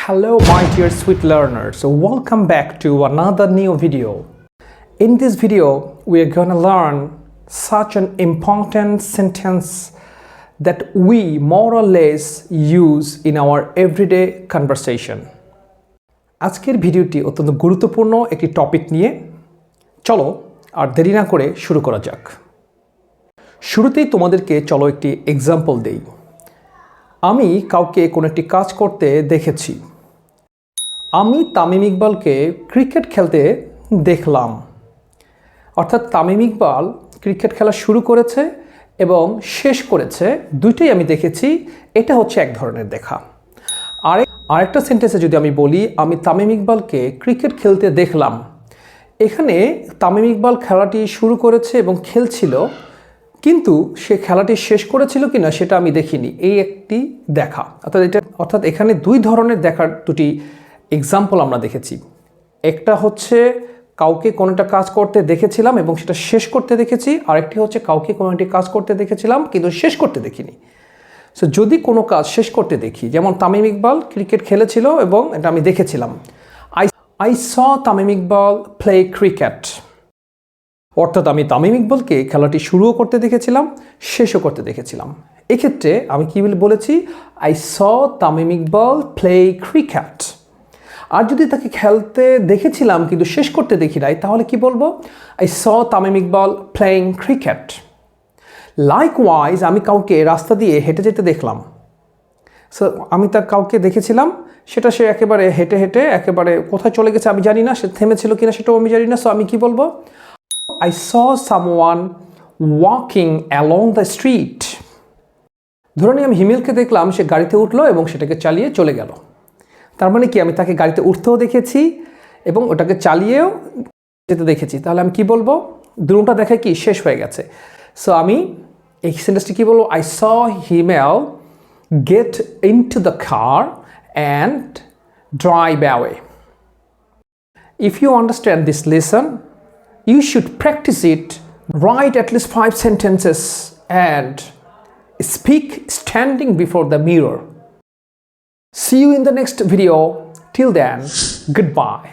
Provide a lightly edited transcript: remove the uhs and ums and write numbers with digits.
Hello my dear sweet learners, welcome back to another new video. In this video we are going to learn such an important sentence that we more or less use in our everyday conversation. আজকের ভিডিওটি অত্যন্ত গুরুত্বপূর্ণ একটি topic নিয়ে চলো আর দেরি না করে শুরু করা যাক। শুরুতেই তোমাদেরকে চলো একটি এক্সাম্পল দেই। আমি কাউকে কোনো একটি কাজ করতে দেখেছি। আমি তামিম ইকবালকে ক্রিকেট খেলতে দেখলাম। অর্থাৎ তামিম ইকবাল ক্রিকেট খেলা শুরু করেছে এবং শেষ করেছে, দুইটাই আমি দেখেছি। এটা হচ্ছে এক ধরনের দেখা। আরেকটা সেন্টেন্সে যদি আমি বলি আমি তামিম ইকবালকে ক্রিকেট খেলতে দেখলাম, এখানে তামিম ইকবাল খেলাটি শুরু করেছে এবং খেলছিল, কিন্তু সে খেলাটি শেষ করেছিল কিনা সেটা আমি দেখিনি। এই একটি দেখা, অর্থাৎ এখানে দুই ধরনের দেখার দুটি এক্সাম্পল আমরা দেখেছি। একটা হচ্ছে কাউকে কোনো একটা কাজ করতে দেখেছিলাম এবং সেটা শেষ করতে দেখেছি, আরেকটি হচ্ছে কাউকে কোনো একটি কাজ করতে দেখেছিলাম কিন্তু শেষ করতে দেখিনি। সো যদি কোনো কাজ শেষ করতে দেখি, যেমন তামিম ইকবাল ক্রিকেট খেলেছিল এবং এটা আমি দেখেছিলাম, I saw Tamim Iqbal play cricket, অর্থাৎ আমি তামিম ইকবালকে খেলাটি শুরুও করতে দেখেছিলাম, শেষও করতে দেখেছিলাম। এক্ষেত্রে আমি কি বলেছি? I saw Tamim Iqbal play cricket. আর যদি তাকে খেলতে দেখেছিলাম কিন্তু শেষ করতে দেখি নাই, তাহলে কি বলবো? I saw Tamim Iqbal playing cricket. Likewise আমি কাউকে রাস্তা দিয়ে হেঁটে যেতে দেখলাম। সো আমি তার কাউকে দেখেছিলাম, সেটা সে একেবারে হেঁটে হেঁটে একেবারে কোথায় চলে গেছে আমি জানি না, সে থেমেছিল কিনা সেটাও আমি জানি না। সো আমি কি বলবো? I saw someone walking along the street. ধরে নিই আমি হিমেলকে দেখলাম, সে গাড়িতে উঠলো এবং সেটাকে চালিয়ে চলে গেল। তার মানে কি, আমি তাকে গাড়িতে উঠতেও দেখেছি এবং ওটাকে চালিয়েও যেতে দেখেছি। তাহলে আমি কি বলবো? দুটোটা দেখে কি শেষ হয়ে গেছে। সো আমি এই সেন্টেন্সটি কি বলবো? I saw Himel get into the car and drive away. If you understand this lesson, you should practice it, write at least 5 sentences and speak standing before the mirror. See you in the next video. Till then, goodbye.